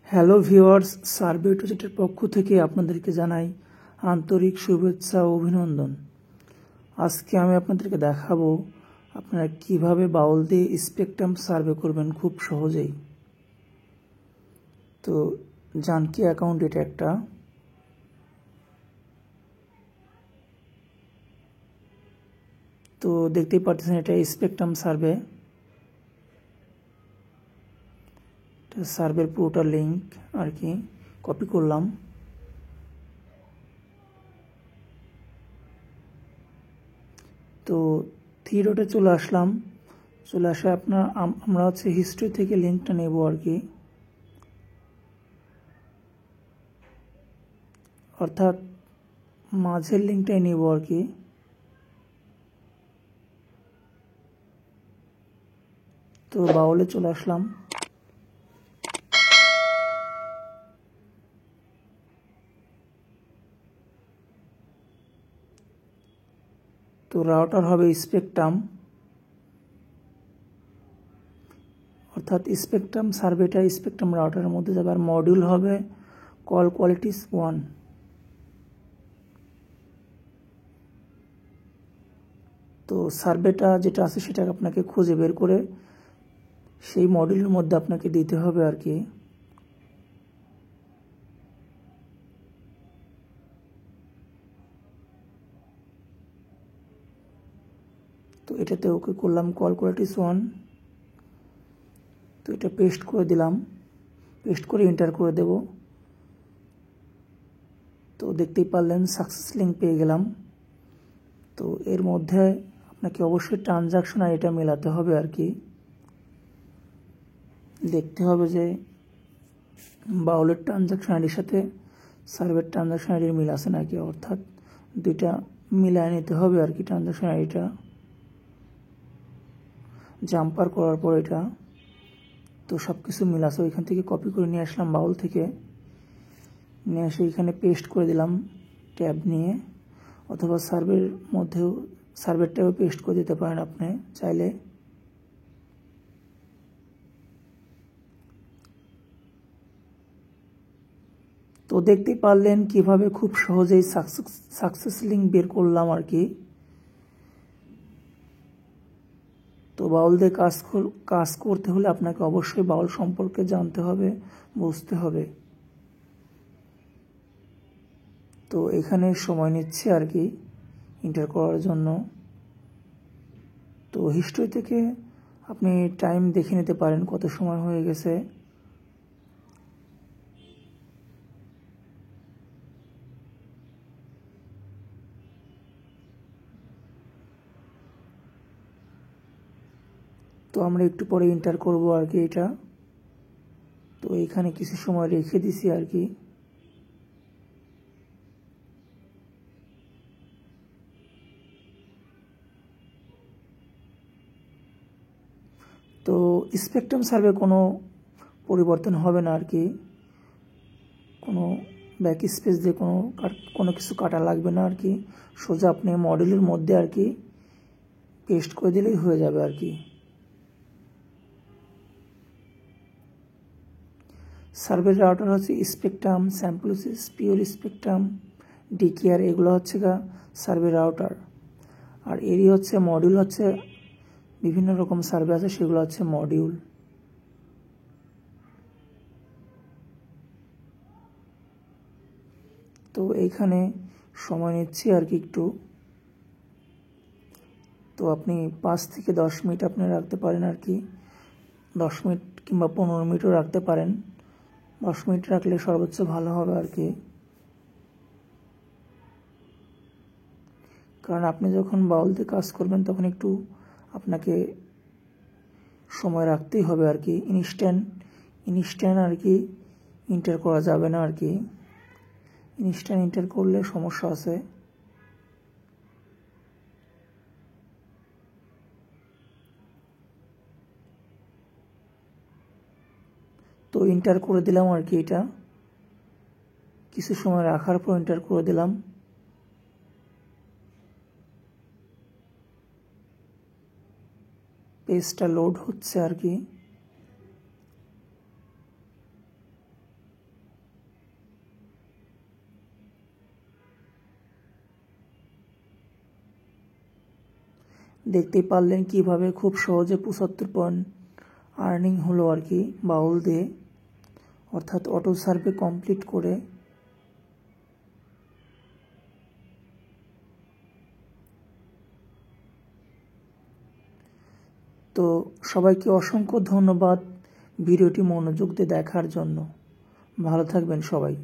Hello viewers, survey টুজেটের পক্ষ থেকে আপনাদেরকে জানাই আন্তরিক শুভেচ্ছা ও অভিনন্দন। আজকে আমি আপনাদেরকে দেখাবো আপনারা কিভাবে বাউল দিয়ে স্পেকট্রাম সার্ভে করবেন খুব সহজেই। তো জানকি অ্যাকাউন্ট এটা একটা। তো দেখতেই পাচ্ছেন এটা স্পেকট্রাম সার্ভে। সার্ভের পুরোটা লিঙ্ক আর কি কপি করলাম। তো থ্রি ডটে চলে আসলাম। চলে আসে আমরা হিস্ট্রি থেকে লিঙ্কটা নেব আর কি, অর্থাৎ মাঝের লিঙ্কটাই নেব আর কি। তো বাউলে চলে আসলাম। তো রাউটার হবে স্পেকট্রাম, অর্থাৎ স্পেকট্রাম সার্ভেটা স্পেকট্রাম রাউটারের মধ্যে যাবে। আর মডিউল হবে কল কোয়ালিটিস 1। তো সার্ভেটা যেটা আছে সেটাকে আপনাকে খুঁজে বের করে সেই মডিউলের মধ্যে আপনাকে দিতে হবে আর কি। তো এটাতে ওকে করলাম কল কোয়ালিটিস 1। তো এটা পেস্ট করে দিলাম, পেস্ট করে এন্টার করে দেব। তো দেখতেই পারলেন সাকসেস লিঙ্ক পেয়ে গেলাম। তো এর মধ্যে আপনাকে অবশ্যই ট্রানজাকশন আইডিটা মেলাতে হবে আর কি। দেখতে হবে যে বাউলের ট্রানজাকশন আইডির সাথে সার্ভের ট্রানজাকশন আইডির মিল আছে নাকি, অর্থাৎ দুইটা মিলায় নিতে হবে আর কি। ট্রানজাকশন আইডিটা জাম্পার করার পর এটা তো সব কিছু মিল আছে, ওইখান থেকে কপি করে নিয়ে আসলাম বাউল থেকে। নিয়ে এসে এখানে পেস্ট করে দিলাম ট্যাব নিয়ে, অথবা সার্ভের ট্যাবে পেস্ট করে দিতে পারেন আপনি চাইলে। তো দেখতেই পারলেন কিভাবে খুব সহজেই সাকসেস লিঙ্ক বের করলাম আর কি। তো বাউল দিয়ে কাজ করতে হলে আপনাকে অবশ্যই বাউল সম্পর্কে জানতে হবে, বুঝতে হবে। তো এখানে সময় নিচ্ছে আর কি এন্টার করার জন্য। তো হিস্ট্রি থেকে আপনি টাইম দেখে নিতে পারেন কত সময় হয়ে গেছে। তো আমরা একটু পরে এন্টার করব আর কি এটা। তো এখানে কিছু সময় রেখে দিছি আর কি। তো স্পেকট্রাম সার্ভে কোনো পরিবর্তন হবে না আর কি, কোনো ব্যাক স্পেস দিয়ে কোনো কিছু কাটা লাগবে না আর কি। সোজা আপনি মডেলের মধ্যে আর কি পেস্ট করে দিলেই হয়ে যাবে আর কি। সার্ভের রাউটার হচ্ছে স্পেকট্রাম, স্যাম্পলোসিস, পিওর স্পেকট্রাম, ডিকেআর, এগুলো হচ্ছে সার্ভে রাউটার। আর এরই হচ্ছে মডিউল, হচ্ছে বিভিন্ন রকম সার্ভে আছে সেগুলো হচ্ছে মডিউল। তো এইখানে সময় নিচ্ছি আর কি একটু। তো আপনি 5 থেকে 10 মিনিট আপনি রাখতে পারেন আর কি। 10 মিনিট কিংবা 15 মিনিটও রাখতে পারেন। 10 মিনিট রাখলে সর্বোচ্চ ভালো হবে আর কি। কারণ আপনি যখন বাউল দিয়ে কাজ করবেন তখন একটু আপনাকে সময় রাখতেই হবে আর কি। ইনস্ট্যান্ট আর কি এন্টার করা যাবে না আর কি। ইনস্ট্যান্ট এন্টার করলে সমস্যা আছে। তো এন্টার করে দিলাম আর কি। এটা কিছু সময় রাখার পর এন্টার করে দিলাম। পেজটা লোড হচ্ছে আর কি। দেখতেই পারলেন কিভাবে খুব সহজে 75 পয়েন্ট আর্নিং হলো আর কি বাউল দিয়ে, অর্থাৎ অটো সার্ভে কমপ্লিট করে। তো সবাইকে অসংখ্য ধন্যবাদ ভিডিওটি মনোযোগ দিয়ে দেখার জন্য। ভালো থাকবেন সবাই।